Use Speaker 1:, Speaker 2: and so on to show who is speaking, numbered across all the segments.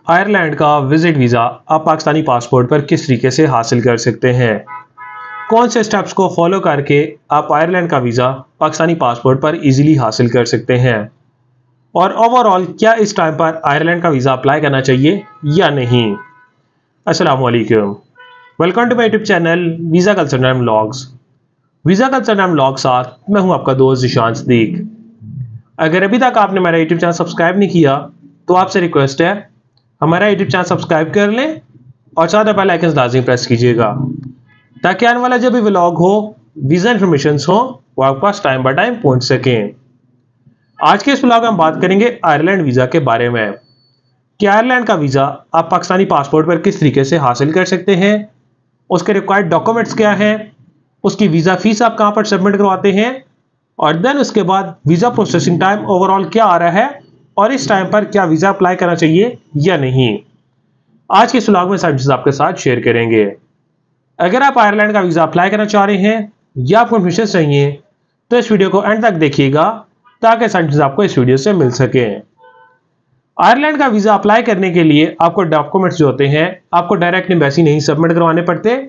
Speaker 1: Ireland का visit visa आप Pakistani passport पर किस तरीके से हासिल कर सकते हैं। कौन से स्टेप्स को फॉलो करके आप आयरलैंड का वीज़ा पाकिस्तानी पासपोर्ट पर इजीली हासिल कर सकते हैं, और ओवरऑल क्या इस टाइम पर आयरलैंड का वीज़ा अप्लाई करना चाहिए या नहीं। अस्सलाम वालेकुम, welcome to my YouTube channel visa culture and vlogs. Visa culture and vlog साथ मैं हूं आपका दोस्त ज़ीशान सदीक। अगर अभी तक आपने मेरा यूट्यूब चैनल सब्सक्राइब नहीं किया तो आपसे रिक्वेस्ट है हमारा यूट्यूब चैनल सब्सक्राइब कर लें और साथ बेल आइकन लाजमी प्रेस कीजिएगा ताकि आने वाला जब भी व्लॉग हो, वीज़ा इन्फॉर्मेशन हो, वो आपके पास टाइम बाय टाइम पहुंच सकें। आज के इस व्लॉग में हम बात करेंगे आयरलैंड वीज़ा के बारे में कि आयरलैंड का वीज़ा आप पाकिस्तानी पासपोर्ट पर किस तरीके से हासिल कर सकते हैं, उसके रिक्वायर्ड डॉक्यूमेंट्स क्या हैं, उसकी वीज़ा फीस आप कहाँ पर सबमिट करवाते हैं, और देन उसके बाद वीज़ा प्रोसेसिंग टाइम ओवरऑल क्या आ रहा है और इस टाइम पर क्या वीज़ा अप्लाई करना चाहिए या नहीं। आज के इस व्लॉग में सारी चीज़ आपके साथ शेयर करेंगे। अगर आप आयरलैंड का वीज़ा अप्लाई करना चाह रहे हैं या आपको इन्फॉर्मेशन चाहिए तो इस वीडियो को एंड तक देखिएगा ताकि सारी चीज़ आपको इस वीडियो से मिल सके। आयरलैंड का वीज़ा अप्लाई करने के लिए आपको डॉक्यूमेंट्स जो होते हैं आपको डायरेक्ट एम्बेसी नहीं सबमिट करवाने पड़ते।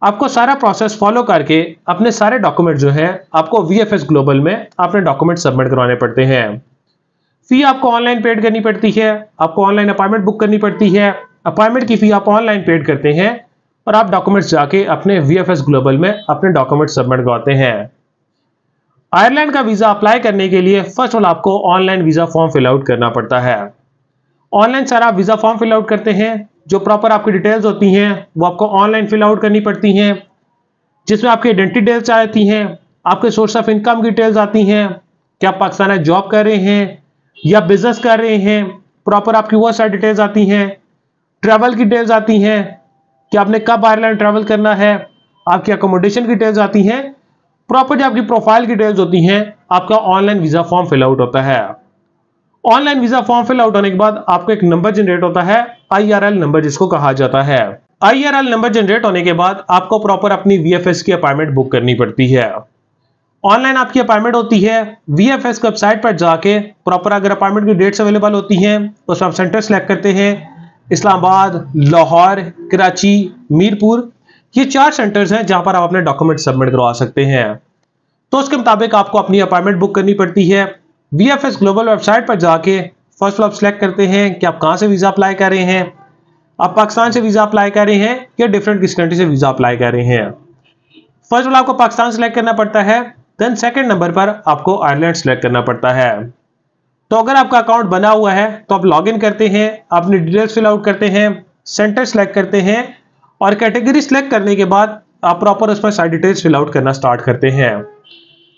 Speaker 1: आपको सारा प्रोसेस फॉलो करके अपने सारे डॉक्यूमेंट जो हैं आपको VFS ग्लोबल में अपने डॉक्यूमेंट सबमिट करवाने पड़ते हैं। फी आपको ऑनलाइन पेड करनी पड़ती है, आपको ऑनलाइन अपॉइंटमेंट बुक करनी पड़ती है। अपॉइंटमेंट की फी आप ऑनलाइन पेड करते हैं और आप डॉक्यूमेंट्स जाके अपने VFS ग्लोबल में अपने डॉक्यूमेंट सबमिट करवाते हैं। आयरलैंड का वीज़ा अप्लाई करने के लिए फर्स्ट ऑफ ऑल आपको online visa form fill out करना पड़ता है। ऑनलाइन सारा वीज़ा फॉर्म फिल आउट करते हैं, जो प्रॉपर आपकी डिटेल्स होती हैं वो आपको ऑनलाइन फिल आउट करनी पड़ती हैं, जिसमें आपकी आइडेंटिटी डिटेल्स आती हैं, आपके सोर्स ऑफ इनकम की डिटेल्स आती हैं, क्या आप पाकिस्तान में जॉब कर रहे हैं या बिजनेस कर रहे हैं, प्रॉपर आपकी वो सारी डिटेल्स आती हैं, ट्रैवल की डिटेल्स आती हैं कि आपने कब आयरलैंड ट्रैवल करना है, आपकी अकोमोडेशन की डिटेल्स आती हैं, प्रॉपर जो आपकी प्रोफाइल की डिटेल्स होती हैं, आपका online visa form fill out होता है। Online visa form fill out होने के बाद आपको एक नंबर जनरेट होता है, IRL नंबर जिसको कहा जाता है। IRL नंबर जनरेट होने के बाद आपको प्रॉपर अपनी VFS की अपॉइंटमेंट बुक करनी पड़ती है। ऑनलाइन आपकी अपॉइंटमेंट होती है, VFS की वेबसाइट पर जाके प्रॉपर अगर अपॉइंटमेंट की डेट्स अवेलेबल होती हैं तो उसमें आप सेंटर सेलेक्ट करते हैं। इस्लामाबाद, लाहौर, कराची, मीरपुर, ये 4 सेंटर्स हैं जहां पर आप अपने डॉक्यूमेंट सबमिट करवा सकते हैं। तो उसके मुताबिक आपको अपनी अपॉइंटमेंट बुक करनी पड़ती है। VFS ग्लोबल वेबसाइट पर जाके फर्स्ट आप सेलेक्ट करते हैं कि आप कहां से वीज़ा अप्लाई कर रहे हैं, आप पाकिस्तान से वीज़ा अप्लाई कर रहे हैं या डिफरेंट किस कंट्री से वीज़ा अप्लाई कर रहे हैं। फर्स्ट आपको पाकिस्तान सेलेक्ट करना पड़ता है, देन सेकंड नंबर पर आपको आयरलैंड सेलेक्ट करना पड़ता है। तो अगर आपका अकाउंट बना हुआ है तो आप लॉग इन करते हैं, अपनी डिटेल्स फिल आउट करते हैं, सेंटर सेलेक्ट करते हैं और कैटेगरी सेलेक्ट करने के बाद आप प्रॉपर उसमें सारी डिटेल्स फिल आउट करना स्टार्ट करते हैं।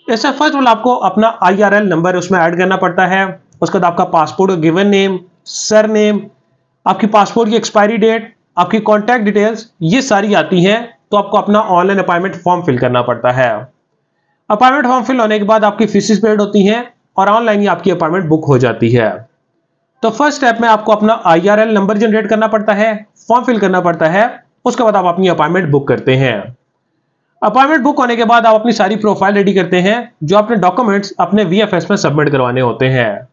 Speaker 1: इससे फर्स्ट ऑफ ऑल आपको अपना IRL नंबर उसमें ऐड करना पड़ता है। उसके बाद आपका पासपोर्ट का गिवन नेम, सर नेम, आपकी पासपोर्ट की एक्सपायरी डेट, आपकी कॉन्टैक्ट डिटेल्स, ये सारी आती हैं। तो आपको अपना ऑनलाइन अपॉइंटमेंट फॉर्म फिल करना पड़ता है। अपॉइंटमेंट फॉर्म फिल होने के बाद आपकी फीसिस पेड होती हैं और ऑनलाइन ही आपकी अपॉइंटमेंट बुक हो जाती है। तो फर्स्ट स्टेप में आपको अपना IRL नंबर जनरेट करना पड़ता है, फॉर्म फिल करना पड़ता है, उसके बाद आप अपनी अपॉइंटमेंट बुक करते हैं। अपॉइंटमेंट बुक होने के बाद आप अपनी सारी प्रोफाइल रेडी करते हैं, जो अपने डॉक्यूमेंट्स अपने VFS में सबमिट करवाने होते हैं।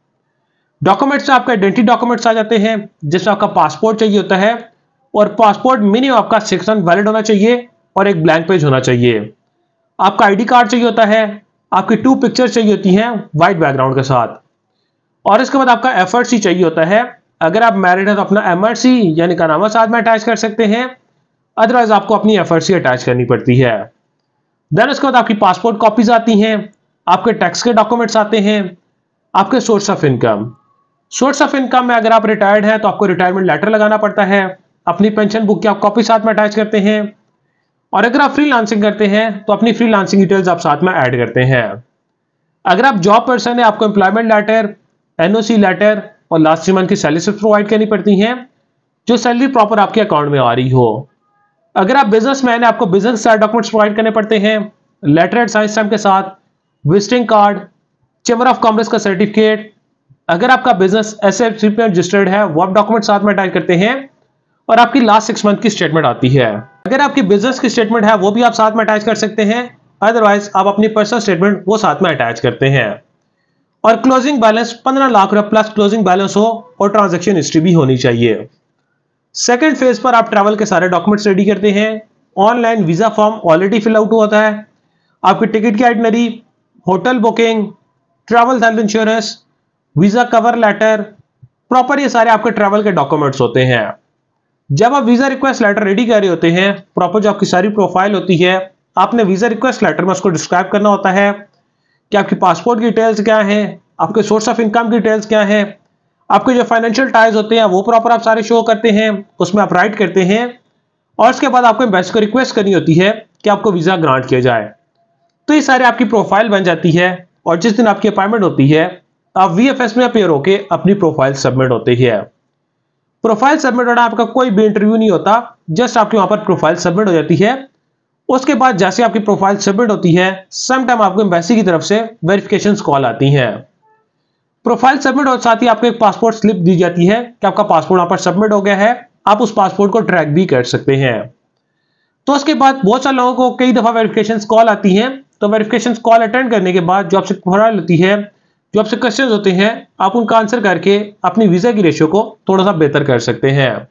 Speaker 1: डॉक्यूमेंट्स आपका आइडेंटिटी डॉक्यूमेंट्स आ जाते हैं, जिसमें आपका पासपोर्ट चाहिए होता है और पासपोर्ट मिनिमम आपका 6 मंथ वैलिड होना चाहिए और एक ब्लैंक पेज होना चाहिए। आपका ID कार्ड चाहिए होता है, आपकी 2 पिक्चर्स चाहिए होती हैं वाइट बैकग्राउंड के साथ, और इसके बाद आपका FRC चाहिए होता है। अगर आप मैरिड हैं तो अपना MRC यानी कानामा साथ में अटैच कर सकते हैं, अदरवाइज आपको अपनी FRC अटैच करनी पड़ती है। देन उसके बाद आपकी पासपोर्ट कॉपीज आती हैं, आपके टैक्स के डॉक्यूमेंट्स आते हैं, आपके source of income. Source of income में अगर आप रिटायर्ड हैं तो आपको रिटायरमेंट लेटर लगाना पड़ता है, अपनी पेंशन बुक की आप कॉपी साथ में अटैच करते हैं, और अगर आप फ्रीलांसिंग करते हैं तो अपनी फ्रीलांसिंग डिटेल्स आप साथ में ऐड करते हैं। अगर आप जॉब पर्सन है आपको एम्प्लॉयमेंट लेटर, NOC लेटर और लास्ट 3 मंथ की सैलरी स्लिप प्रोवाइड करनी पड़ती हैं, जो सैलरी प्रॉपर आपके अकाउंट में आ रही हो। अगर आप बिजनेसमैन है आपको बिजनेस सारे डॉक्यूमेंट्स प्रोवाइड करने पड़ते हैं, लेटर एट साइन स्टैम्प के साथ, visiting card, chamber of commerce का सर्टिफिकेट। अगर आपका बिजनेस SFC पे रजिस्टर्ड है वो आप डॉक्यूमेंट साथ में अटैच करते हैं, और आपकी लास्ट 6 मंथ की स्टेटमेंट आती है। अगर आपकी बिजनेस की स्टेटमेंट है वो भी आप साथ में अटैच कर सकते हैं, अदरवाइज आप अपनी पर्सनल स्टेटमेंट वो साथ में अटैच करते हैं। और क्लोजिंग बैलेंस 15 लाख रुपए प्लस क्लोजिंग बैलेंस हो और ट्रांजैक्शन हिस्ट्री भी होनी चाहिए। सेकेंड फेज पर आप ट्रैवल के सारे डॉक्यूमेंट्स रेडी करते हैं। Online visa form already fill out होता है। आपकी टिकट की itinerary, hotel booking, travel health insurance, visa cover letter, proper ये सारे आपके ट्रैवल के डॉक्यूमेंट्स होते हैं। जब आप वीजा रिक्वेस्ट लेटर रेडी कर रहे होते हैं, प्रॉपर जो आपकी सारी प्रोफाइल होती है, आपने वीजा रिक्वेस्ट लेटर में उसको डिस्क्राइब करना होता है कि आपकी पासपोर्ट की डिटेल्स क्या है, आपके सोर्स ऑफ इनकम की डिटेल्स क्या है, आपके जो फाइनेंशियल टाइज होते हैं वो प्रॉपर आप सारे शो करते हैं, उसमें आप राइट करते हैं और उसके बाद आपको एम्बेसी को रिक्वेस्ट करनी होती है कि आपको वीजा ग्रांट किया जाए। तो ये सारे आपकी प्रोफाइल बन जाती है और जिस दिन आपकी अपॉइंटमेंट होती है आप वीएफएस में अपीयर होके अपनी प्रोफाइल सबमिट होते हैं। प्रोफाइल सबमिट होना आपका कोई भी इंटरव्यू नहीं होता, जस्ट आपके वहां पर प्रोफाइल सबमिट हो जाती है। उसके बाद जैसे आपकी प्रोफाइल सबमिट होती है, सम टाइम आपको एम्बेसी की तरफ से वेरिफिकेशन कॉल आती है। प्रोफाइल सबमिट और साथ ही आपको एक पासपोर्ट स्लिप दी जाती है कि आपका पासपोर्ट वहां पर सबमिट हो गया है। आप उस पासपोर्ट को ट्रैक भी कर सकते हैं। तो उसके बाद बहुत सारे लोगों को कई दफा वेरिफिकेशन कॉल आती है, तो वेरिफिकेशन कॉल अटेंड करने के बाद जो आपसे प्रोफाइल होती है, जो आपसे क्वेश्चंस होते हैं, आप उनका आंसर करके अपनी वीजा की रेशियो को थोड़ा सा बेहतर कर सकते हैं।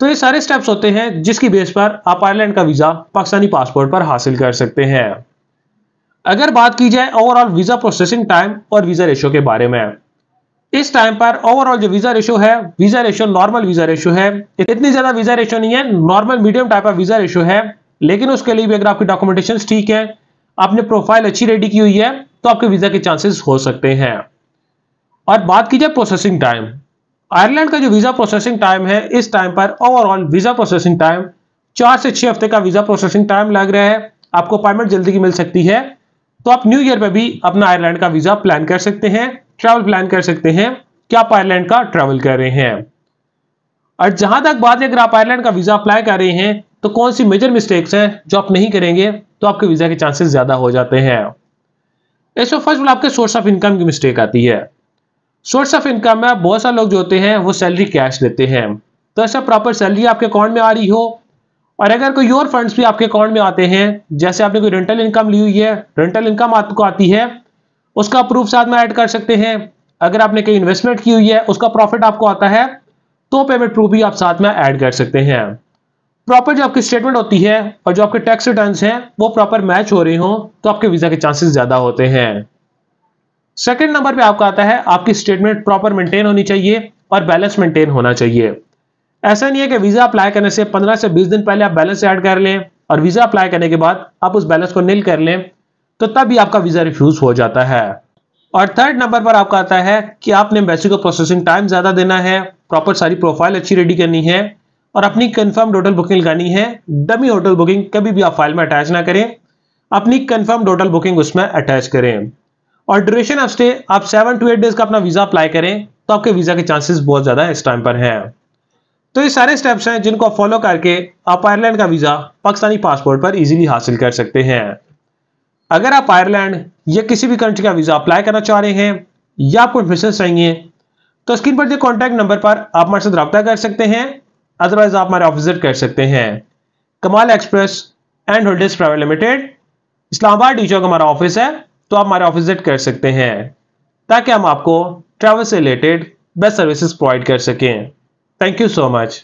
Speaker 1: तो ये सारे स्टेप्स होते हैं जिसकी बेस पर आप आयरलैंड का वीजा पाकिस्तानी पासपोर्ट पर हासिल कर सकते हैं। अगर बात की जाए ओवरऑल वीजा प्रोसेसिंग टाइम और वीजा रेशियो के बारे में, इस टाइम पर ओवरऑल जो वीजा रेशियो है, visa ratio normal visa ratio है, इतनी ज्यादा वीजा रेशियो नहीं है, normal medium type of visa ratio है। लेकिन उसके लिए भी अगर आपकी डॉक्यूमेंटेशन ठीक है, आपने प्रोफाइल अच्छी रेडी की हुई है, तो आपके वीजा के चांसेस हो सकते हैं। और बात की जाए प्रोसेसिंग टाइम, आयरलैंड का जो वीजा प्रोसेसिंग टाइम है, इस टाइम पर ओवरऑल वीजा प्रोसेसिंग टाइम 4 से 6 हफ्ते का वीजा प्रोसेसिंग टाइम लग रहा है। आपको अपॉइंटमेंट जल्दी की मिल सकती है, तो आप न्यू ईयर में भी अपना आयरलैंड का वीजा प्लान कर सकते हैं, ट्रैवल प्लान कर सकते हैं कि आप आयरलैंड का ट्रैवल कर रहे हैं। और जहां तक बात है अगर आप आयरलैंड का वीजा अप्लाई कर रहे हैं तो कौन सी मेजर मिस्टेक्स हैं जो आप नहीं करेंगे तो आपके वीजा के चांसेस ज्यादा हो जाते हैं। इसमें फर्स्ट ऑफ आपके सोर्स ऑफ इनकम की मिस्टेक आती है। सोर्स ऑफ इनकम में बहुत सारे लोग जो होते हैं वो सैलरी कैश देते हैं, तो ऐसा प्रॉपर सैलरी आपके अकाउंट में आ रही हो और अगर कोई और फंड्स भी आपके अकाउंट में आते हैं, जैसे आपने कोई रेंटल इनकम ली हुई है, रेंटल इनकम आपको आती है, उसका प्रूफ साथ में ऐड कर सकते हैं। अगर आपने कहीं इन्वेस्टमेंट की हुई है, उसका प्रॉफिट आपको आता है, तो पेमेंट प्रूफ भी आप साथ में ऐड कर सकते हैं। प्रॉपर जो आपकी स्टेटमेंट होती है और जो आपके टैक्स रिटर्न्स हैं वो प्रॉपर मैच हो रहे हो तो आपके वीजा के चांसेस ज्यादा होते हैं। सेकंड नंबर पे आपका आता है आपकी स्टेटमेंट प्रॉपर मेंटेन होनी चाहिए और बैलेंस मेंटेन होना चाहिए। ऐसा नहीं है कि वीजा अप्लाई करने से 15 से 20 दिन पहले आप बैलेंस ऐड कर लें और वीजा अप्लाई करने के बाद आप उस बैलेंस को नील कर लें, तो तब भी आपका वीजा रिफ्यूज हो जाता है। और थर्ड नंबर पर आपका आता है कि आपने एम्बेसी को प्रोसेसिंग टाइम ज्यादा देना है, प्रॉपर सारी प्रोफाइल अच्छी रेडी करनी है और अपनी कंफर्म होटल बुकिंग लगानी है। डमी होटल बुकिंग कभी भी आप फाइल में अटैच ना करें, अपनी कंफर्म होटल बुकिंग उसमें अटैच करें। और ड्यूरेशन ऑफ स्टे आप 7 to 8 डेज का अपना वीजा अप्लाई करें तो आपके वीजा के चांसेस बहुत ज्यादा इस टाइम पर हैं। तो ये सारे स्टेप्स हैं जिनको फॉलो करके आप आयरलैंड का वीजा पाकिस्तानी पासपोर्ट पर इजीली हासिल कर सकते हैं। अगर आप आयरलैंड या किसी भी कंट्री का वीजा अप्लाई करना चाह रहे हैं या आपको इन्फॉर्मेशन चाहिए तो स्क्रीन पर दिए कॉन्टैक्ट नंबर पर आप हमारे साथ रब्ता कर सकते हैं। अदरवाइज आप हमारे ऑफिस विजिट कर सकते हैं। Kamal express and holdings private limited, Islamabad D Chowk हमारा ऑफिस है, तो आप हमारे ऑफिस विजिट कर सकते हैं ताकि हम आपको ट्रैवल से रिलेटेड बेस्ट सर्विसेज प्रोवाइड कर सकें। Thank you so much.